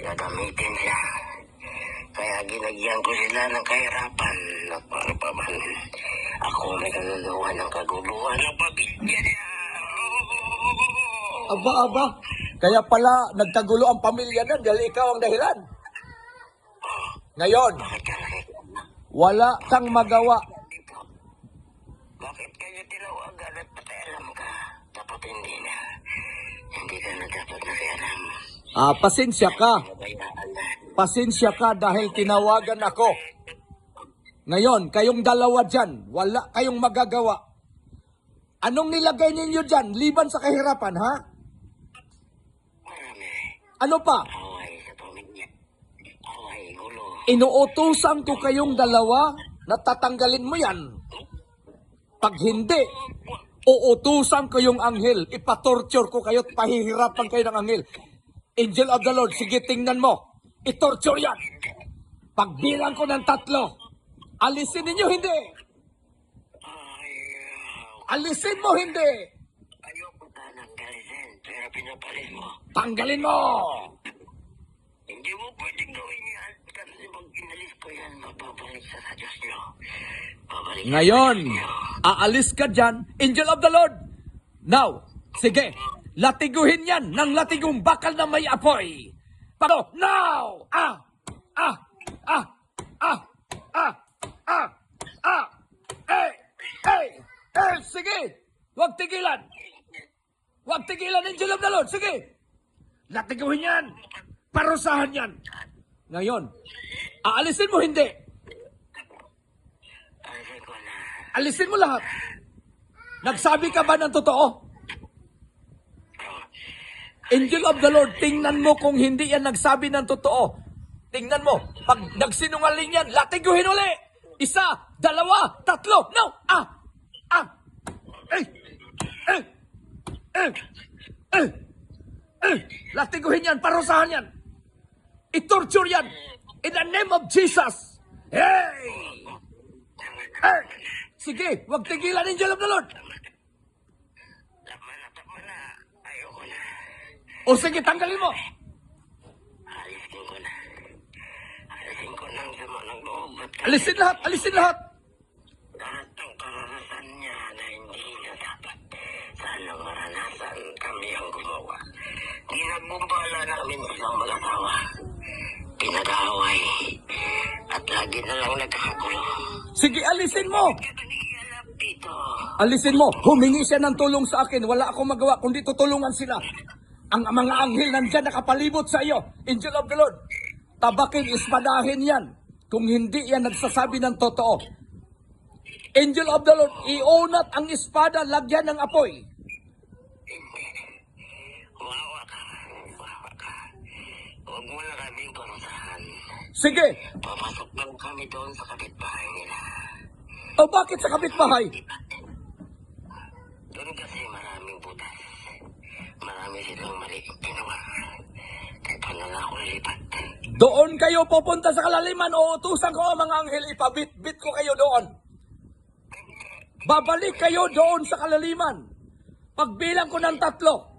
gagamitin siya. Kaya ginagyan ko sila ng kahirapan na para pa man ako may kaluluwa ng kaguluhan ng pamilya niya. Aba. Kaya pala nagkagulo ang pamilya na dahil ikaw ang dahilan. Ngayon, Bakit ka nakikita? wala kang magawa. Ito, bakit kayo tinawagan at pakialam ka? Dapat hindi na. Hindi ka na dapat nakialam. Pasensya ka. Nabayaan na. Pasensya ka dahil tinawagan ako. Ngayon, kayong dalawa dyan, wala kayong magagawa. Anong nilagay ninyo dyan? Liban sa kahirapan, ha? Marami. Ano pa? Away sa pamilya. Away, gulo. Inuutusan ko kayong dalawa na tatanggalin mo yan. Pag hindi, uutusan ko yung anghel. Ipatorture ko kayo at pahihirapan kayo ng anghel. Angel of the Lord, sige tingnan mo. I-torture yan. Pagbilang ko ng 3, alisin ninyo, hindi. Alisin mo, hindi. Ayoko ka ng galisin, pero pinapalit mo. Tanggalin mo. Hindi mo pwedeng gawin yan. Kasi pag inalis ko yan, mapapalik sa Diyos niyo. Babalik Ngayon, aalis ka dyan, Angel of the Lord. Now, sige, latiguhin yan ng latigong bakal na may apoy. Paano? Now! Sige! Huwag tigilan! Huwag tigilan, Angel of the Lord! Sige! Latiguhin yan! Parusahan yan! Ngayon, aalisin mo hindi! Alisin ko na. Alisin mo lahat! Nagsabi ka ba ng totoo? Angel of the Lord, tingnan mo kung hindi yan nagsabi ng totoo. Tingnan mo, pag nagsinungaling yan, latiguhin uli! 1, 2, 3, no! Latiguhin yan, parusahan yan! I-torture yan! In the name of Jesus! Hey! Sige, huwag tigilan, Angel of the Lord! Tama na. Ayoko na. O sige, tanggalin mo! Alisin ko na. Alisin ko ng sama ng loob at Alisin lahat! Alisin lahat! lahat ng karanasan niya na hindi niya dapat. Sanang maranasan kami ang gumawa. Ginagbumbala namin silang mag-asawa. Pinag-aaway. At lagi na lang nagkakagulo. Sige, alisin mo! Kaya nakikialap dito. Alisin mo! Humingi siya ng tulong sa akin. Wala akong magawa kundi tutulungan sila. Ang mga anghel nandyan nakapalibot sa iyo. Angel of the Lord. Tabakin, ispadahin yan. Kung hindi yan nagsasabi ng totoo. Angel of the Lord, iunat ang espada, lagyan ng apoy. Wawa ka. Wawa ka. Huwag mo na kaming parusahan. Sige! Papasok lang kami doon sa kapitbahay nila. O bakit sa kapitbahay? Doon kasi maraming butas. Marami silang mali ginawa. Kaya pa na ako lilipat. Doon kayo pupunta sa kalaliman o utusan ko ang mga anghel, ipabit-bit ko kayo doon. Babalik kayo doon sa kalaliman. Pagbilang ko ng 3,